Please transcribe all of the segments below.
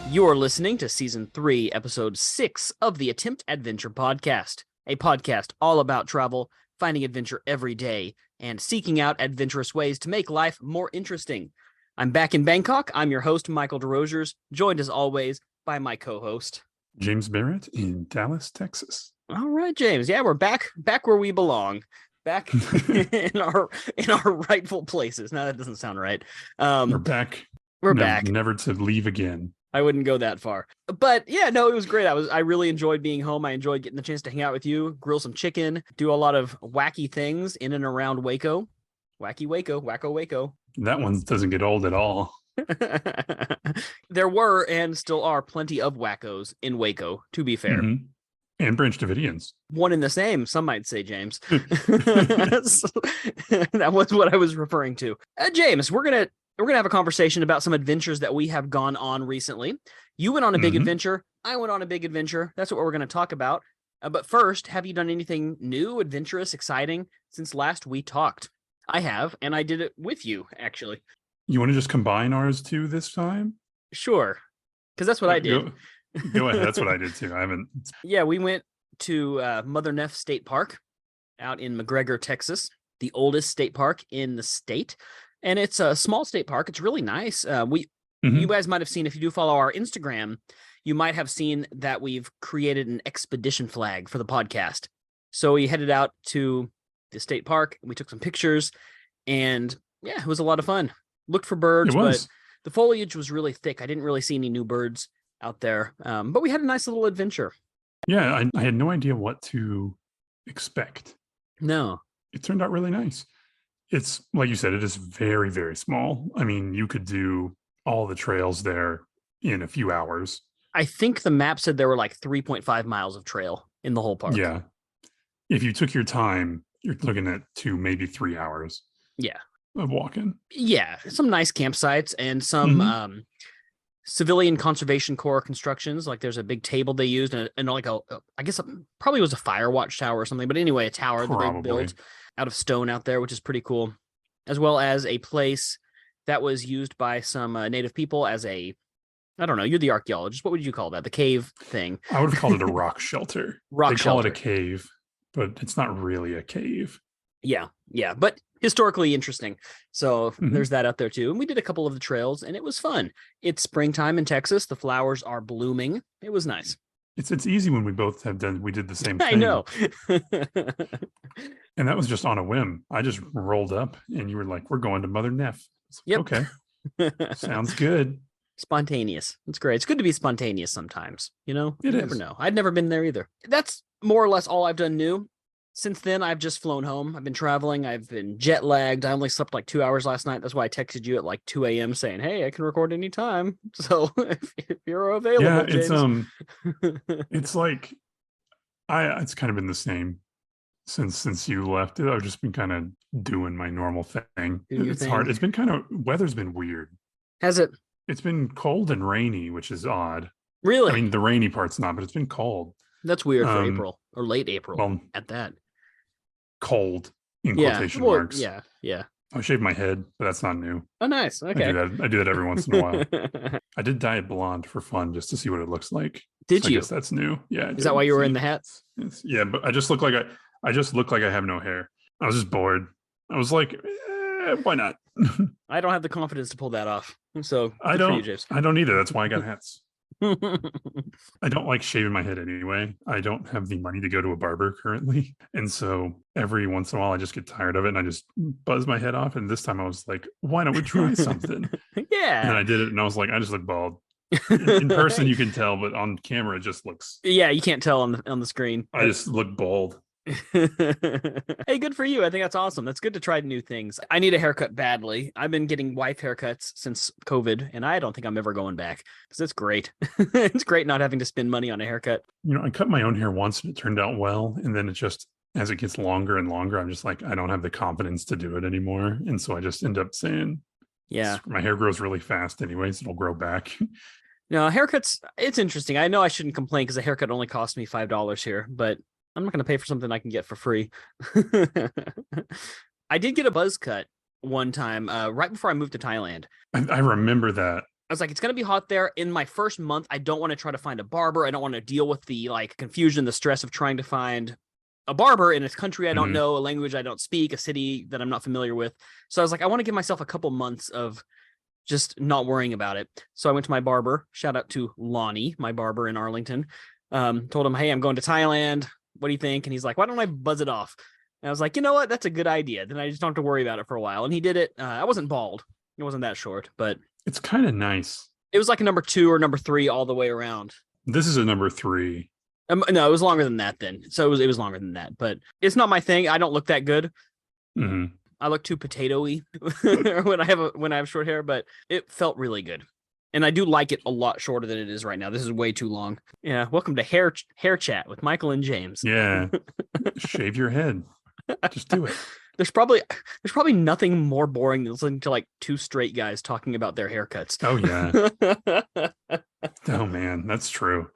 You're listening to Season 3, Episode 6 of the Attempt Adventure Podcast, a podcast all about travel, finding adventure every day, and seeking out adventurous ways to make life more interesting. I'm back in Bangkok. I'm your host, Michael Desrosier, joined as always by my co-host, James Barrett in Dallas, Texas. All right, James. Yeah, we're back where we belong. Back in our rightful places. Now that doesn't sound right. We're back. We're back. Never to leave again. I wouldn't go that far. But yeah, no, it was great. I really enjoyed being home. I enjoyed getting the chance to hang out with you, grill some chicken, do a lot of wacky things in and around Waco. Wacky Waco, Wacko Waco. That one doesn't get old at all. There were and still are plenty of wackos in Waco, to be fair. Mm-hmm. And Branch Davidians. One and the same, some might say, James. That was what I was referring to. James, we're gonna have a conversation about some adventures that we have gone on recently. You went on a big adventure. I went on a big adventure. That's what we're going to talk about. But first, have you done anything new, adventurous, exciting since last we talked? I have, and I did it with you, actually. You want to just combine ours two this time? Sure, because that's what I did. Go ahead. That's what I did too. I haven't. Yeah, we went to Mother Neff State Park out in McGregor, Texas, the oldest state park in the state. And it's a small state park. It's really nice. You guys might have seen, if you do follow our Instagram, you might have seen that we've created an expedition flag for the podcast. So we headed out to the state park. We took some pictures, and yeah, it was a lot of fun. Looked for birds, but the foliage was really thick. I didn't really see any new birds out there, but we had a nice little adventure. Yeah, I had no idea what to expect. No. It turned out really nice. It's, like you said, it is very, very small. I mean, you could do all the trails there in a few hours. I think the map said there were like 3.5 miles of trail in the whole park. Yeah. If you took your time, you're looking at 2, maybe 3 hours. Yeah. Of walking. Yeah. Some nice campsites and some civilian conservation corps constructions. Like there's a big table they used and like I guess probably was a fire watch tower or something. But anyway, a tower that they built out of stone out there, which is pretty cool, as well as a place that was used by some native people as I don't know, you're the archaeologist. What would you call that? The cave thing? I would have called it a rock shelter. They call it a cave, but it's not really a cave. Yeah, but historically interesting. So there's that out there too. And we did a couple of the trails, and it was fun. It's springtime in Texas. The flowers are blooming. It was nice. It's easy when we both have done. We did the same thing. I know. And that was just on a whim. I just rolled up, and you were like, "We're going to Mother Neff." Yep. Okay. Sounds good. Spontaneous. It's great. It's good to be spontaneous sometimes. You know, you never know. I'd never been there either. That's more or less all I've done new. Since then, I've just flown home. I've been traveling. I've been jet lagged. I only slept like 2 hours last night. That's why I texted you at like 2 a.m. saying, "Hey, I can record anytime." So if you're available, yeah, James. It's like it's kind of been the same since you left. I've just been kind of doing my normal thing. It's hard. It's been weather's been weird. Has it? It's been cold and rainy, which is odd. Really? I mean, the rainy part's not, but it's been cold. That's weird for April or late April. Well, at that. Cold in quotation marks. Yeah. I shaved my head, but that's not new. Oh, nice. Okay. I do that every once in a while. I did dye it blonde for fun just to see what it looks like. Did you? I guess that's new. Yeah. Is that why you were in the hats? Yeah, but I just look like I have no hair. I was just bored. I was like, why not? I don't have the confidence to pull that off. So I don't either. That's why I got hats. I don't like shaving my head anyway. I don't have the money to go to a barber currently. And so every once in a while I just get tired of it and I just buzz my head off. And this time I was like, why don't we try something? Yeah. And I did it and I was like, I just look bald. In person you can tell, but on camera it just looks. Yeah, you can't tell on the screen. I just look bald. Hey, good for you. I think that's awesome. That's good to try new things. I need a haircut badly. I've been getting wife haircuts since COVID, and I don't think I'm ever going back because it's great. It's great not having to spend money on a haircut. I cut my own hair once and it turned out well, and then it just, as it gets longer and longer, I'm just like, I don't have the confidence to do it anymore, and so I just end up saying, yeah, my hair grows really fast anyways, it'll grow back. No, haircuts, it's interesting. I know I shouldn't complain because a haircut only cost me $5 here, but I'm not going to pay for something I can get for free. I did get a buzz cut one time right before I moved to Thailand. I remember that. I was like, it's going to be hot there. In my first month, I don't want to try to find a barber. I don't want to deal with the like confusion, the stress of trying to find a barber in a country I don't know, a language I don't speak, a city that I'm not familiar with. So I was like, I want to give myself a couple months of just not worrying about it. So I went to my barber. Shout out to Lonnie, my barber in Arlington. Told him, hey, I'm going to Thailand. What do you think? And he's like, why don't I buzz it off? And I was like, you know what? That's a good idea. Then I just don't have to worry about it for a while. And he did it. I wasn't bald. It wasn't that short, but it's kind of nice. It was like a number 2 or number 3 all the way around. This is a number 3. No, it was longer than that then. So it was longer than that, but it's not my thing. I don't look that good. Mm-hmm. I look too potato-y when I have short hair, but it felt really good. And I do like it a lot shorter than it is right now. This is way too long. Yeah. Welcome to hair chat with Michael and James. Yeah. Shave your head. Just do it. There's probably nothing more boring than listening to like 2 straight guys talking about their haircuts. Oh yeah. Oh man, that's true.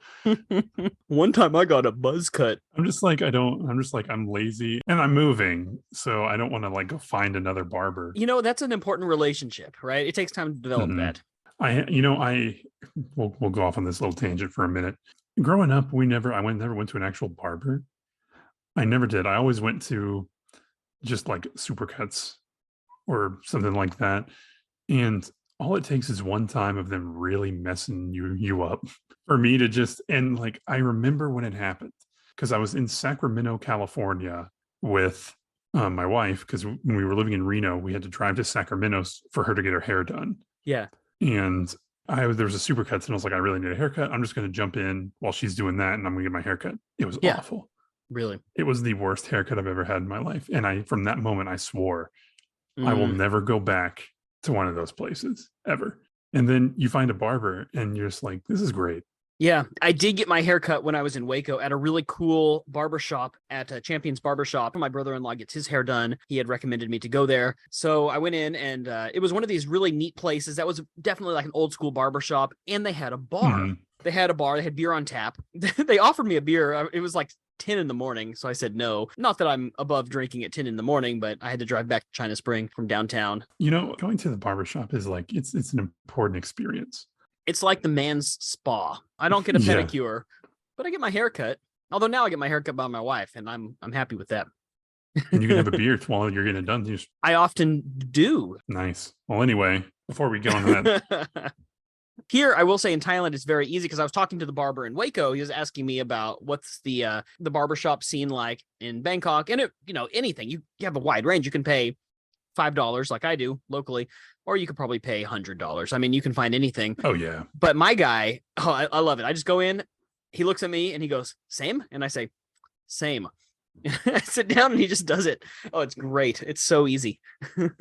One time I got a buzz cut. I'm lazy and I'm moving, so I don't want to like go find another barber. You know, that's an important relationship, right? It takes time to develop that. We'll go off on this little tangent for a minute. Growing up, I never went to an actual barber. I never did. I always went to just like supercuts or something like that. And all it takes is one time of them really messing you up for me to just, and like, I remember when it happened because I was in Sacramento, California with my wife, because when we were living in Reno, we had to drive to Sacramento for her to get her hair done. Yeah. And there was a supercuts and I was like, I really need a haircut. I'm just going to jump in while she's doing that and I'm going to get my haircut. It was awful. Really? It was the worst haircut I've ever had in my life. And from that moment, I swore I will never go back to one of those places ever. And then you find a barber and you're just like, this is great. Yeah, I did get my haircut when I was in Waco at a really cool barbershop at Champion's Barbershop. My brother-in-law gets his hair done. He had recommended me to go there. So I went in and it was one of these really neat places. That was definitely like an old school barbershop. And they had a bar. Mm-hmm. They had beer on tap. They offered me a beer. It was like 10 in the morning. So I said no. Not that I'm above drinking at 10 in the morning, but I had to drive back to China Spring from downtown. Going to the barbershop is like, it's an important experience. It's like the man's spa. I don't get a pedicure, but I get my hair cut. Although now I get my hair cut by my wife, and I'm happy with that. And you can have a beer while you're getting it done. I often do. Nice. Well, anyway, before we go on that. Here, I will say in Thailand, it's very easy because I was talking to the barber in Waco. He was asking me about what's the barbershop scene like in Bangkok. And anything. You have a wide range. You can pay $5 like I do locally, or you could probably pay $100. I mean, you can find anything. Oh, yeah. But my guy, I love it. I just go in, he looks at me and he goes, same? And I say, same. I sit down and he just does it. Oh, it's great. It's so easy.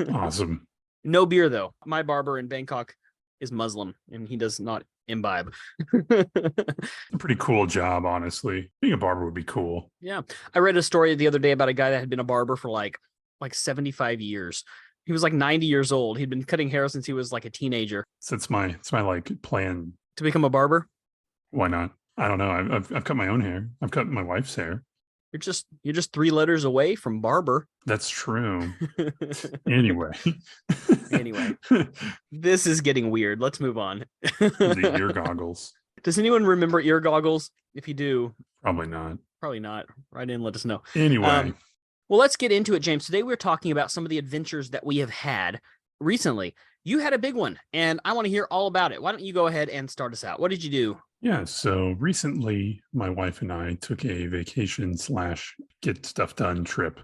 Awesome. No beer, though. My barber in Bangkok is Muslim and he does not imbibe. A pretty cool job, honestly. Being a barber would be cool. Yeah. I read a story the other day about a guy that had been a barber for like 75 years. He was like 90 years old. He'd been cutting hair since he was like a teenager. So it's my like plan to become a barber. Why not? I don't know. I've cut my own hair. I've cut my wife's hair. You're just 3 letters away from barber. That's true. Anyway, this is getting weird. Let's move on. The ear goggles. Does anyone remember ear goggles? If you do, probably not. Write in, let us know. Anyway. Well, let's get into it, James. Today we're talking about some of the adventures that we have had recently. You had a big one, and I want to hear all about it. Why don't you go ahead and start us out? What did you do? Yeah, so recently my wife and I took a vacation / get stuff done trip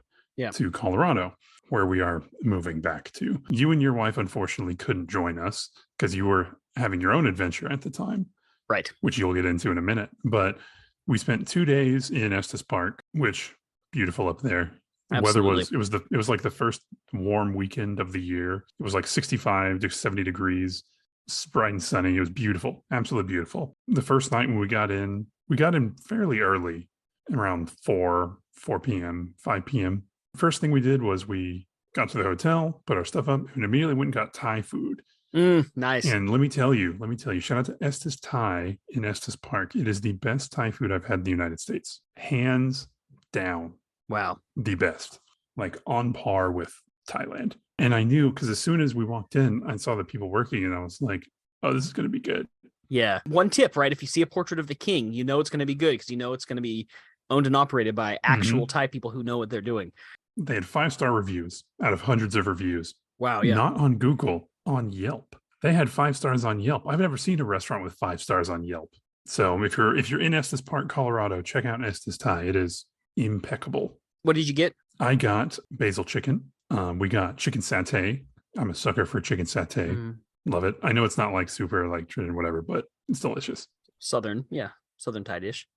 to Colorado, where we are moving back to. You and your wife, unfortunately, couldn't join us because you were having your own adventure at the time. Right. Which you'll get into in a minute. But we spent 2 days in Estes Park, which beautiful up there. The weather was like the first warm weekend of the year. It was like 65 to 70 degrees, bright and sunny. It was beautiful, absolutely beautiful. The first night when we got in fairly early, around 4 p.m., 5 p.m. First thing we did was we got to the hotel, put our stuff up, and immediately went and got Thai food. Nice. And let me tell you, shout out to Estes Thai in Estes Park. It is the best Thai food I've had in the United States. Hands down. Wow. The best. Like on par with Thailand. And I knew because as soon as we walked in, I saw the people working and I was like, oh, this is going to be good. Yeah. One tip, right? If you see a portrait of the king, you know it's going to be good because you know it's going to be owned and operated by actual Thai people who know what they're doing. They had 5-star reviews out of hundreds of reviews. Wow. Yeah. Not on Google, on Yelp. They had 5 stars on Yelp. I've never seen a restaurant with 5 stars on Yelp. So if you're in Estes Park, Colorado, check out Estes Thai. It is impeccable. What did you get? I got basil chicken. We got chicken satay. I'm a sucker for chicken satay. Love it. I know it's not like super like Trinidad whatever, but it's delicious. Southern Thai dish.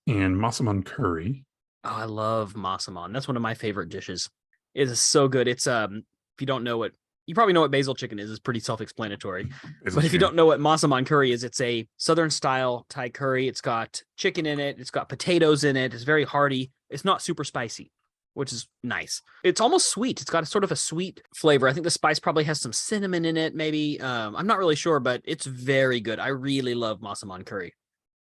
And masaman curry. Oh, I love masaman. That's one of my favorite dishes. It is so good. It's if you don't know what, you probably know what basil chicken is. It's pretty self-explanatory. But if you don't know what masaman curry is, it's a Southern style Thai curry. It's got chicken in it. It's got potatoes in it. It's very hearty. It's not super spicy, which is nice. It's almost sweet. It's got a sort of a sweet flavor. I think the spice probably has some cinnamon in it, maybe. I'm not really sure, but it's very good. I really love masaman curry.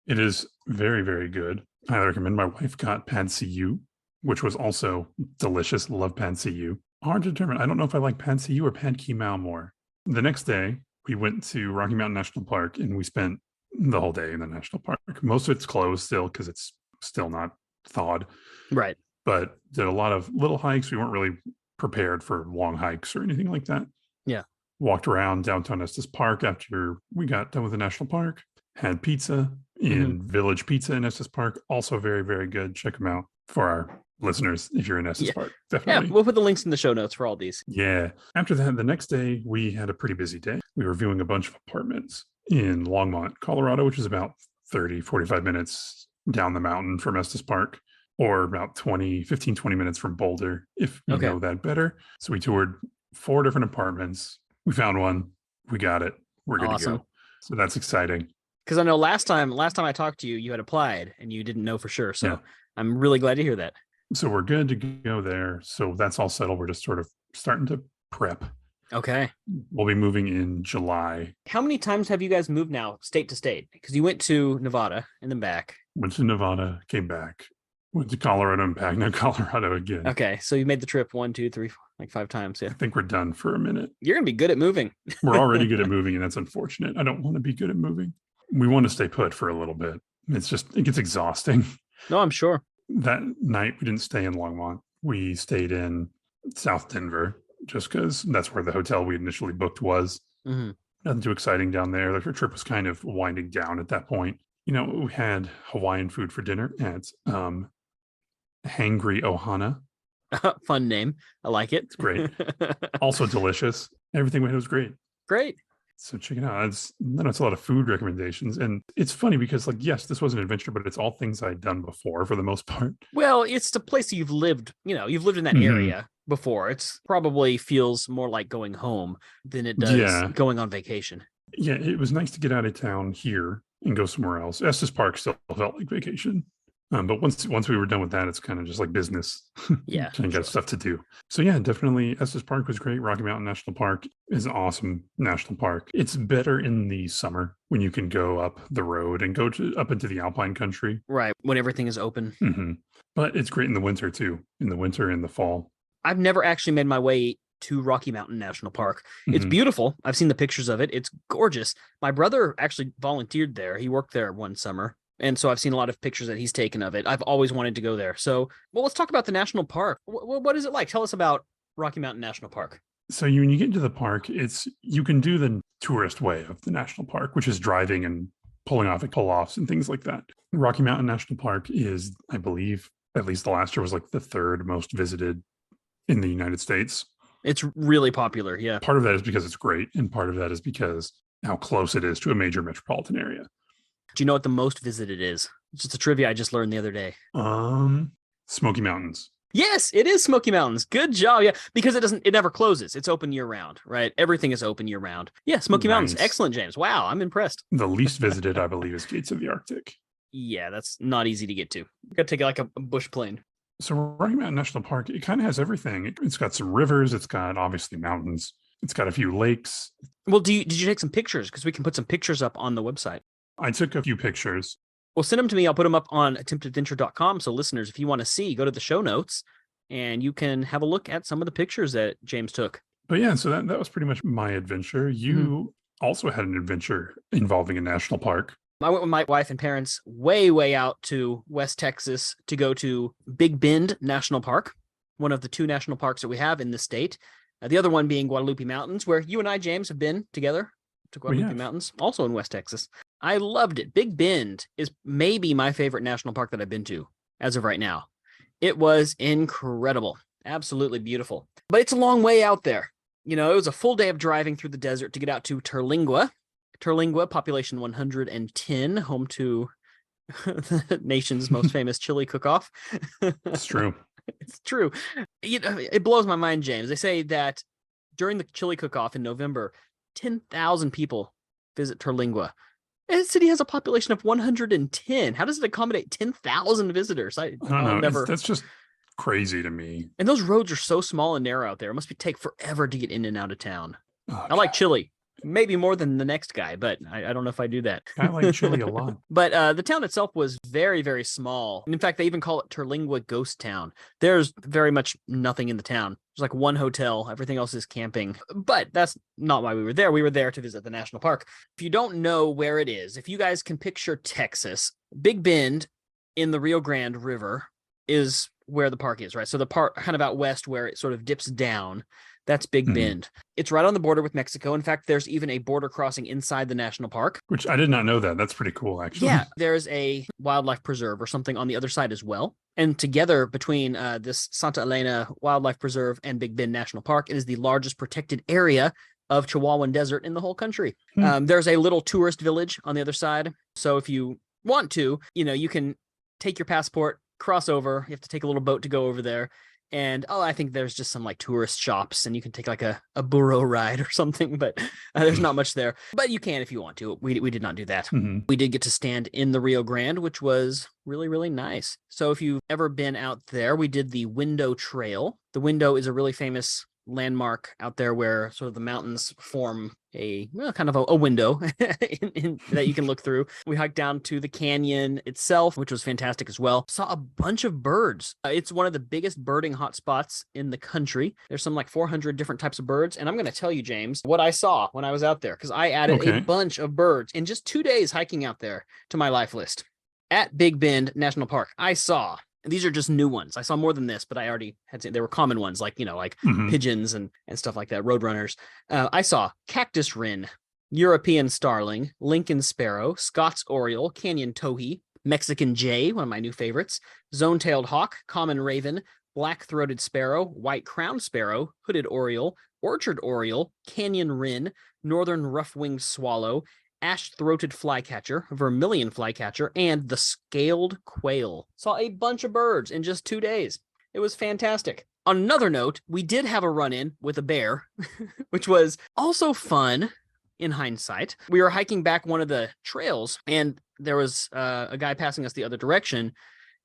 It is very, very good. I recommend. My wife got pad see ew, which was also delicious. Love pad see ew. Hard to determine. I don't know if I like pad see ew or pad ki mao more. The next day, we went to Rocky Mountain National Park and we spent the whole day in the national park. Most of it's closed still because it's still not thawed. Right. But did a lot of little hikes. We weren't really prepared for long hikes or anything like that. Yeah. Walked around downtown Estes Park after we got done with the national park. Had pizza in Village Pizza in Estes Park. Also very, very good. Check them out for our listeners if you're in Estes Park. Definitely. Yeah, we'll put the links in the show notes for all these. Yeah. After that, the next day, we had a pretty busy day. We were viewing a bunch of apartments in Longmont, Colorado, which is about 30, 45 minutes down the mountain from Estes Park, or about 20 minutes from Boulder, if you know that better. So we toured 4 different apartments. We found one. We got it. We're good to go. So that's exciting. Because I know last time I talked to you, you had applied and you didn't know for sure. So I'm really glad to hear that. So we're good to go there. So that's all settled. We're just sort of starting to prep. Okay. We'll be moving in July. How many times have you guys moved now, state to state? Because you went to Nevada and then back. Went to Nevada, came back. Went to Colorado and back. Now Colorado again. Okay. So you made the trip 1, 2, 3, 4, like 5 times. Yeah. I think we're done for a minute. You're going to be good at moving. We're already good at moving, and that's unfortunate. I don't want to be good at moving. We want to stay put for a little bit. It gets exhausting. No, I'm sure. That night, we didn't stay in Longmont. We stayed in South Denver just because that's where the hotel we initially booked was. Nothing too exciting down there. Like our trip was kind of winding down at that point. You know, we had Hawaiian food for dinner at Hangry Ohana. Fun name. I like it. It's great. Also delicious. Everything we had was great. Great. So check it out. It's a lot of food recommendations. And it's funny because, like, yes, this was an adventure, but it's all things I'd done before for the most part. Well, it's the place you've lived. You know, you've lived in that area before. It's probably feels more like going home than it does going on vacation. Yeah, it was nice to get out of town here and go somewhere else. Estes Park still felt like vacation. But once we were done with that, it's kind of just like business. Yeah. And got stuff to do. So yeah, definitely Estes Park was great. Rocky Mountain National Park is an awesome national park. It's better in the summer when you can go up the road and go up into the Alpine country. Right. When everything is open. But it's great in the winter too. In the winter and the fall. I've never actually made my way to Rocky Mountain National Park. It's beautiful. I've seen the pictures of it. It's gorgeous. My brother actually volunteered there. He worked there one summer. And so I've seen a lot of pictures that he's taken of it. I've always wanted to go there. So, well, let's talk about the national park. What is it like? Tell us about Rocky Mountain National Park. So when you get into the park, you can do the tourist way of the national park, which is driving and pulling off at pull-offs and things like that. Rocky Mountain National Park is, I believe, at least the last year was like the 3rd most visited in the United States. It's really popular. Yeah. Part of that is because it's great. And part of that is because how close it is to a major metropolitan area. Do you know what the most visited is? It's just a trivia I just learned the other day. Smoky Mountains. Yes, it is Smoky Mountains. Good job. Yeah, because it never closes. It's open year round, right? Everything is open year round. Yeah, Smoky Mountains. Excellent, James. Wow, I'm impressed. The least visited, I believe, is Gates of the Arctic. Yeah, that's not easy to get to. You got to take like a bush plane. So Rocky Mountain National Park, it kind of has everything. It's got some rivers. It's got obviously mountains. It's got a few lakes. Well, did you take some pictures? Because we can put some pictures up on the website. I took a few pictures. Well, send them to me. I'll put them up on attemptadventure.com. So listeners, if you want to see, go to the show notes and you can have a look at some of the pictures that James took. But yeah, so that was pretty much my adventure. You also had an adventure involving a national park. I went with my wife and parents way out to West Texas to go to Big Bend National Park, one of the 2 national parks that we have in the state. The other one being Guadalupe Mountains, where you and I, James, have been together to Guadalupe Mountains, also in West Texas. I loved it. Big Bend is maybe my favorite national park that I've been to as of right now. It was incredible. Absolutely beautiful. But it's a long way out there. You know, it was a full day of driving through the desert to get out to Terlingua. Terlingua, population 110, home to the nation's most famous chili cook-off. It's true. It's true. You know, it blows my mind, James. They say that during the chili cook-off in November, 10,000 people visit Terlingua. And the city has a population of 110. How does it accommodate 10,000 visitors? I don't know. That's just crazy to me. And those roads are so small and narrow out there. It must take forever to get in and out of town. Oh, I like chili. Maybe more than the next guy, but I don't know if I do that. I like chili a lot. But the town itself was very, very small. In fact, they even call it Terlingua Ghost Town. There's very much nothing in the town. There's like one hotel. Everything else is camping. But that's not why we were there. We were there to visit the national park. If you don't know where it is, if you guys can picture Texas, Big Bend in the Rio Grande River is where the park is, right? So the part kind of out west where it sort of dips down. That's Big Bend. It's right on the border with Mexico. In fact, there's even a border crossing inside the national park. Which I did not know that. That's pretty cool, actually. Yeah, there's a wildlife preserve or something on the other side as well. And together between this Santa Elena Wildlife Preserve and Big Bend National Park, it is the largest protected area of Chihuahuan Desert in the whole country. There's a little tourist village on the other side. So if you want to, you know, you can take your passport, cross over. You have to take a little boat to go over there. And I think there's just some like tourist shops and you can take like a burro ride or something, but there's not much there. But you can if you want to. We did not do that. We did get to stand in the Rio Grande, which was really, really nice. So if you've ever been out there, we did the Window Trail. The Window is a really famous landmark out there where sort of the mountains form a kind of a window that you can look through. We hiked down to the canyon itself, which was fantastic as well. Saw a bunch of birds. It's one of the biggest birding hotspots in the country. There's some like 400 different types of birds. And I'm going to tell you, James, what I saw when I was out there, because I added a bunch of birds in just 2 days hiking out there to my life list. At Big Bend National Park, I saw, and these are just new ones. I saw more than this, but I already had seen, there were common ones like, you know, like pigeons and stuff like that, roadrunners. I saw cactus wren, European starling, Lincoln sparrow, Scots oriole, canyon towhee, Mexican jay, one of my new favorites, zone-tailed hawk, common raven, black-throated sparrow, white-crowned sparrow, hooded oriole, orchard oriole, canyon wren, northern rough-winged swallow, ash-throated flycatcher, vermilion flycatcher, and the scaled quail. Saw a bunch of birds in just 2 days. It was fantastic. On another note, we did have a run-in with a bear, which was also fun in hindsight. We were hiking back one of the trails, and there was a guy passing us the other direction.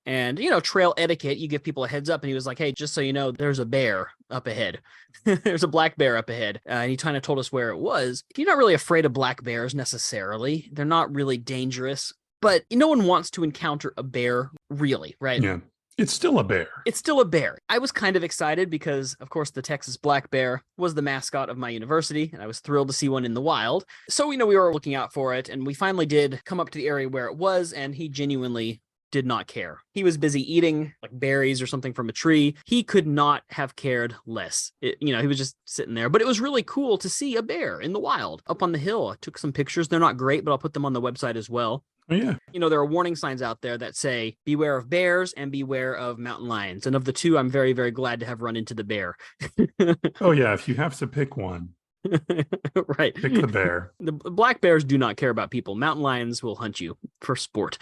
And, you know, trail etiquette, you give people a heads up. And he was like, hey, just so you know, there's a bear up ahead. There's a black bear up ahead. And he kind of told us where it was. You're not really afraid of black bears necessarily. They're not really dangerous. But no one wants to encounter a bear, really, right? Yeah. It's still a bear. It's still a bear. I was kind of excited because, of course, the Texas black bear was the mascot of my university, and I was thrilled to see one in the wild. So, you know, we were looking out for it, and we finally did come up to the area where it was, and he genuinely did not care. He was busy eating like berries or something from a tree. He could not have cared less. He was just sitting there. But it was really cool to see a bear in the wild up on the hill. I took some pictures. They're not great, but I'll put them on the website as well. Oh, yeah. You know, there are warning signs out there that say, beware of bears and beware of mountain lions. And of the two, I'm very, very glad to have run into the bear. Oh, yeah. If you have to pick one. Right. Pick the bear. The black bears do not care about people. Mountain lions will hunt you for sport.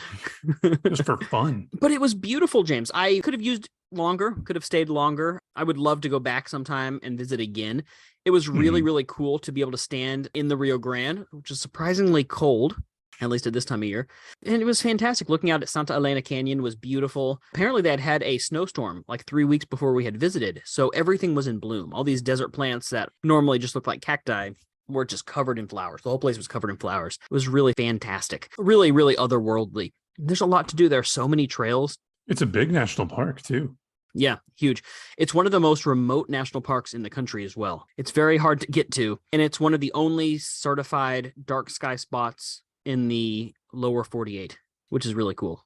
Just for fun. But it was beautiful, James. I could have used longer, could have stayed longer. I would love to go back sometime and visit again. It was really, really cool to be able to stand in the Rio Grande, which is surprisingly cold. at least at this time of year. And it was fantastic. Looking out at Santa Elena Canyon was beautiful. Apparently they had had a snowstorm like 3 weeks before we had visited. So everything was in bloom. All these desert plants that normally just look like cacti were just covered in flowers. The whole place was covered in flowers. It was really fantastic. Really, really otherworldly. There's a lot to do. There are so many trails. It's a big national park too. Yeah, huge. It's one of the most remote national parks in the country as well. It's very hard to get to, and it's one of the only certified dark sky spots in the lower 48, which is really cool.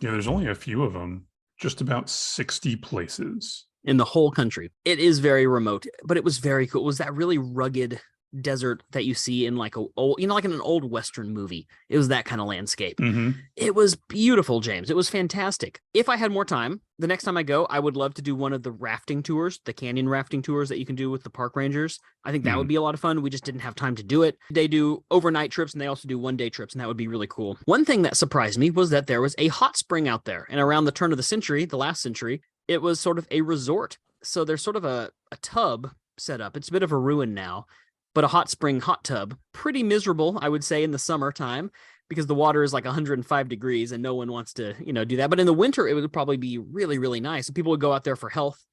Yeah, there's only a few of them, just about 60 places. In the whole country. It is very remote, but it was very cool. It was that really rugged desert that you see in like like in an old Western movie. It was that kind of landscape. Mm-hmm. It was beautiful, James. It was fantastic. If I had more time, the next time I go, I would love to do one of the rafting tours, the canyon rafting tours that you can do with the park rangers. I think that would be a lot of fun. We just didn't have time to do it. They do overnight trips and they also do one-day trips, and that would be really cool. One thing that surprised me was that there was a hot spring out there, and around the turn of the century, the last century, it was sort of a resort. So there's sort of a tub set up. It's a bit of a ruin now, but a hot spring hot tub. Pretty miserable, I would say, in the summertime because the water is like 105 degrees and no one wants to, do that. But in the winter, it would probably be really, really nice. People would go out there for health,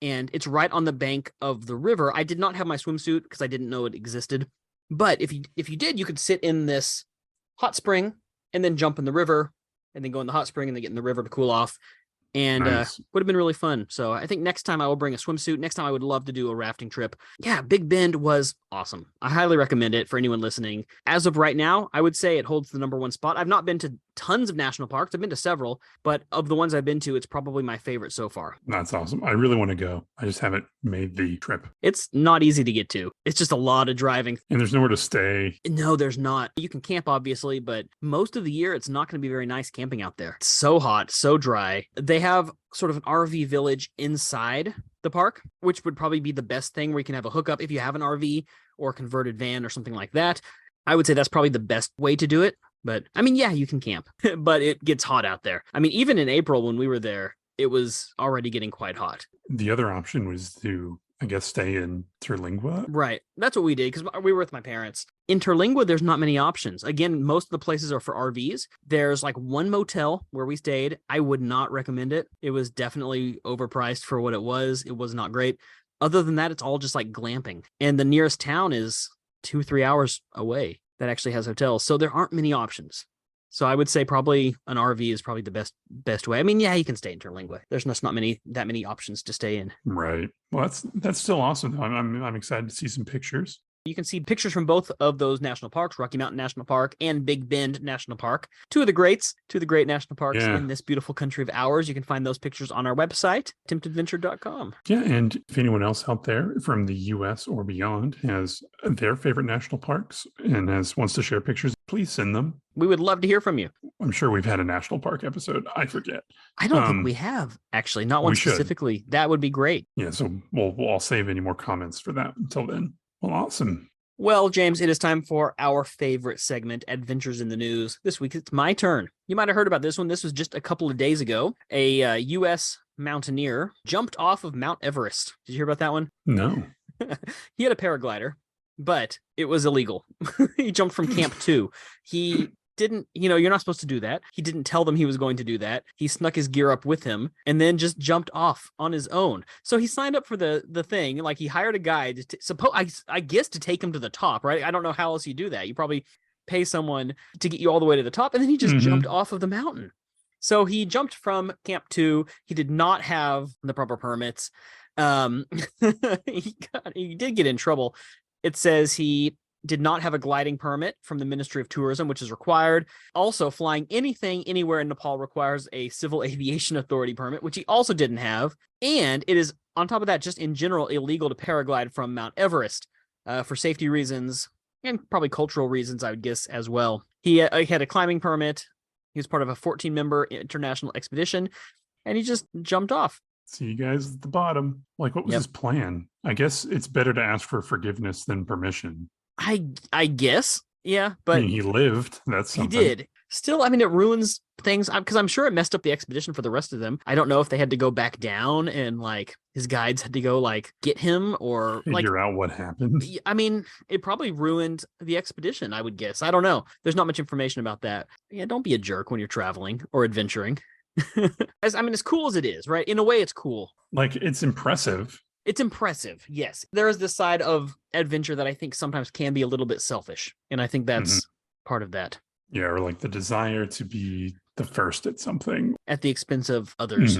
and it's right on the bank of the river. I did not have my swimsuit because I didn't know it existed. But if you did, you could sit in this hot spring and then jump in the river and then go in the hot spring and then get in the river to cool off. And nice. Would have been really fun. So I think next time I will bring a swimsuit. Next time I would love to do a rafting trip. Yeah, Big Bend was awesome. I highly recommend it for anyone listening. As of right now, I would say it holds the number one spot. I've not been to tons of national parks. I've been to several, but of the ones I've been to, it's probably my favorite so far. That's awesome. I really want to go. I just haven't made the trip. It's not easy to get to. It's just a lot of driving. And there's nowhere to stay. No, there's not. You can camp, obviously, but most of the year, it's not going to be very nice camping out there. It's so hot, so dry. They have sort of an RV village inside the park, which would probably be the best thing where you can have a hookup if you have an RV or a converted van or something like that. I would say that's probably the best way to do it. But I mean, yeah, you can camp, but it gets hot out there. I mean, even in April when we were there, it was already getting quite hot. The other option was to, I guess, stay in Terlingua. Right. That's what we did because we were with my parents. In Terlingua, there's not many options. Again, most of the places are for RVs. There's like one motel where we stayed. I would not recommend it. It was definitely overpriced for what it was. It was not great. Other than that, it's all just like glamping. And the nearest town is 2-3 hours away that actually has hotels. So there aren't many options. So I would say probably an RV is probably the best way. I mean, yeah, you can stay in Terlingua. There's not that many options to stay in. Right. Well, that's still awesome. I'm excited to see some pictures. You can see pictures from both of those national parks, Rocky Mountain National Park and Big Bend National Park. Two of the great national parks in this beautiful country of ours. You can find those pictures on our website, temptedventure.com. Yeah, and if anyone else out there from the U.S. or beyond has their favorite national parks and wants to share pictures, please send them. We would love to hear from you. I'm sure we've had a national park episode. I forget. I don't think we have, actually. Not one specifically. That would be great. Yeah, so we'll save any more comments for that until then. Well, awesome. Well, James, it is time for our favorite segment, Adventures in the News. This week, it's my turn. You might have heard about this one. This was just a couple of days ago. A U.S. mountaineer jumped off of Mount Everest. Did you hear about that one? No. He had a paraglider, but it was illegal. He jumped from Camp 2. He didn't, you're not supposed to do that. He didn't tell them he was going to do that. He snuck his gear up with him and then just jumped off on his own. So he signed up for the thing. Like he hired a guide I guess to take him to the top, right? I don't know how else you do that. You probably pay someone to get you all the way to the top, and then he just jumped off of the mountain. So he jumped from Camp 2. He did not have the proper permits. He did get in trouble. It says he did not have a gliding permit from the Ministry of Tourism, which is required. Also, flying anything anywhere in Nepal requires a Civil Aviation Authority permit, which he also didn't have. And it is, on top of that, just in general, illegal to paraglide from Mount Everest for safety reasons and probably cultural reasons, I would guess, as well. He had a climbing permit. He was part of a 14-member international expedition, and he just jumped off. See you guys at the bottom. Like, what was his plan? I guess it's better to ask for forgiveness than permission. I guess, yeah, but I mean, he lived. That's something. He did. Still, I mean, it ruins things because I'm sure it messed up the expedition for the rest of them. I don't know if they had to go back down and like his guides had to go like get him or figure out what happened. I mean, it probably ruined the expedition, I would guess. I don't know. There's not much information about that. Yeah, don't be a jerk when you're traveling or adventuring. As cool as it is, right? In a way, it's cool. Like, it's impressive. It's impressive, yes. There is this side of adventure that I think sometimes can be a little bit selfish, and I think that's part of that. Yeah, or like the desire to be the first at something. At the expense of others.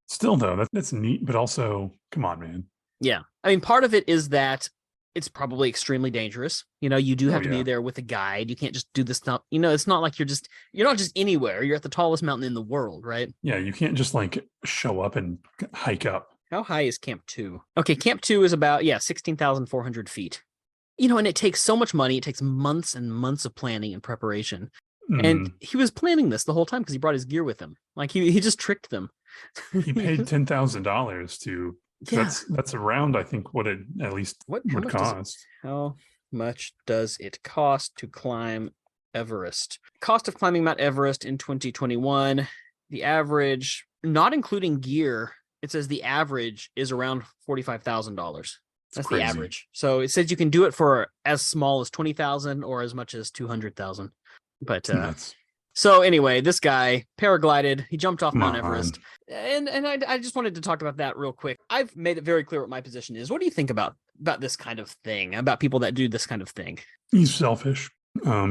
Still, though, that's neat, but also, come on, man. Yeah. I mean, part of it is that it's probably extremely dangerous. You know, you do have to be there with a guide. You can't just do this stuff. You know, it's not like you're not just anywhere. You're at the tallest mountain in the world, right? Yeah, you can't just like show up and hike up. How high is Camp 2? Okay, Camp 2 is about, 16,400 feet. You know, and it takes so much money. It takes months and months of planning and preparation. And he was planning this the whole time because he brought his gear with him. Like he just tricked them. He paid $10,000 to. Yeah. That's around, I think, what it at least would cost. How much does it cost to climb Everest? Cost of climbing Mount Everest in 2021. The average, not including gear, it says the average is around $45,000. That's crazy. The average. So it says you can do it for as small as 20,000 or as much as 200,000. But so anyway, this guy paraglided. He jumped off Mount Everest, and I just wanted to talk about that real quick. I've made it very clear what my position is. What do you think about this kind of thing? About people that do this kind of thing? He's selfish.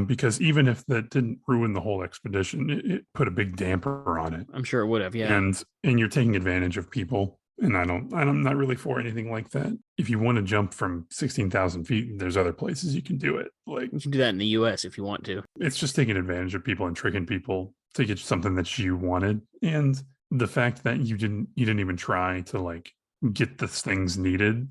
Because even if that didn't ruin the whole expedition, it put a big damper on it. I'm sure it would have, yeah. And you're taking advantage of people. And I'm not really for anything like that. If you want to jump from 16,000 feet, there's other places you can do it. Like, you can do that in the US if you want to. It's just taking advantage of people and tricking people to get something that you wanted. And the fact that you didn't even try to like get the things needed,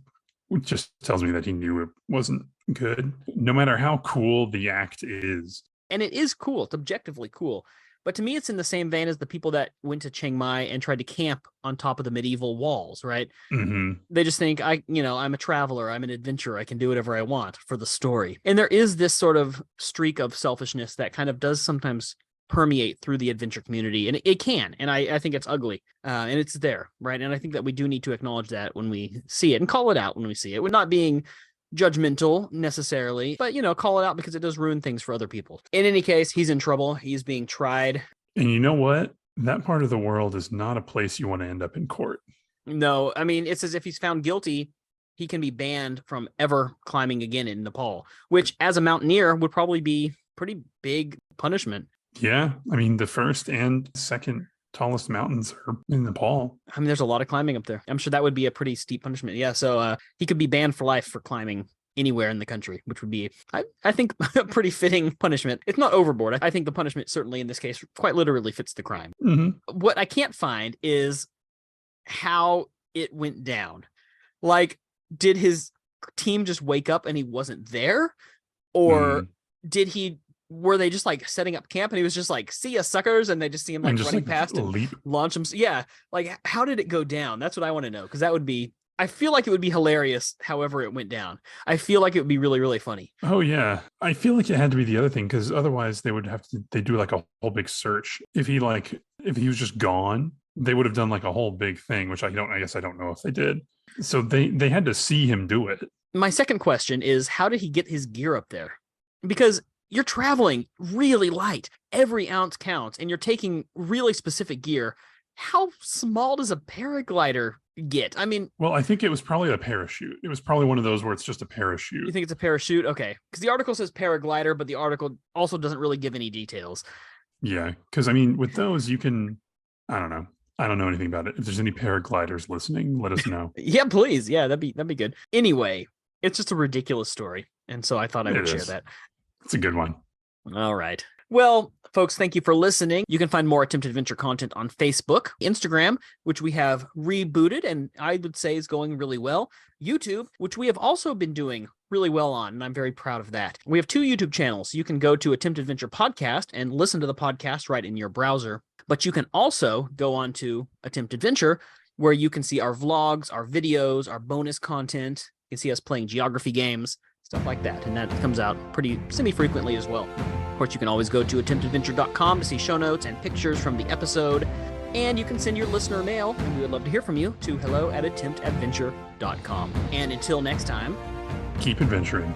which just tells me that he knew it wasn't good, no matter how cool the act is. And it is cool. It's objectively cool. But to me, it's in the same vein as the people that went to Chiang Mai and tried to camp on top of the medieval walls, right? They just think, I'm a traveler, I'm an adventurer, I can do whatever I want for the story. And there is this sort of streak of selfishness that kind of does sometimes permeate through the adventure community. And it can. And I think it's ugly. And it's there, right? And I think that we do need to acknowledge that when we see it and call it out when we see it. We're not being judgmental necessarily, but call it out because it does ruin things for other people. In any case, he's in trouble. He's being tried. And you know what? That part of the world is not a place you want to end up in court. No, I mean, it's as if he's found guilty, he can be banned from ever climbing again in Nepal, which as a mountaineer would probably be pretty big punishment. Yeah, I mean, the first and second tallest mountains are in Nepal. I mean, there's a lot of climbing up there. I'm sure that would be a pretty steep punishment. Yeah, so he could be banned for life for climbing anywhere in the country, which would be, I think, a pretty fitting punishment. It's not overboard. I think the punishment certainly in this case quite literally fits the crime. What I can't find is how it went down. Like, did his team just wake up and he wasn't there? Or were they just like setting up camp and he was just like, see ya suckers, and they just see him like running past and launch him? Yeah, like how did it go down? That's what I want to know, because that would be, I feel like it would be hilarious however it went down. I feel like it would be really, really funny. Oh yeah, I feel like it had to be the other thing, because otherwise they do like a whole big search. If he was just gone, they would have done like a whole big thing, which I guess I don't know if they did. So they had to see him do it. My second question is, how did he get his gear up there? Because you're traveling really light. Every ounce counts, and you're taking really specific gear. How small does a paraglider get? I mean, well, I think it was probably a parachute. It was probably one of those where it's just a parachute. You think it's a parachute? Okay. Because the article says paraglider, but the article also doesn't really give any details. Yeah. Because, I mean, with those, you can, I don't know. I don't know anything about it. If there's any paragliders listening, let us know. Yeah, please. Yeah, that'd be good. Anyway, it's just a ridiculous story. And so I thought I would share that. It's a good one. All right. Well, folks, thank you for listening. You can find more Attempted Adventure content on Facebook, Instagram, which we have rebooted and I would say is going really well. YouTube, which we have also been doing really well on, and I'm very proud of that. We have 2 YouTube channels. You can go to Attempted Adventure Podcast and listen to the podcast right in your browser, but you can also go on to Attempted Adventure, where you can see our vlogs, our videos, our bonus content. You can see us playing geography games, stuff like that. And that comes out pretty semi-frequently as well. Of course, you can always go to attemptadventure.com to see show notes and pictures from the episode. And you can send your listener mail, and we would love to hear from you, to hello@attemptadventure.com. And until next time, keep adventuring.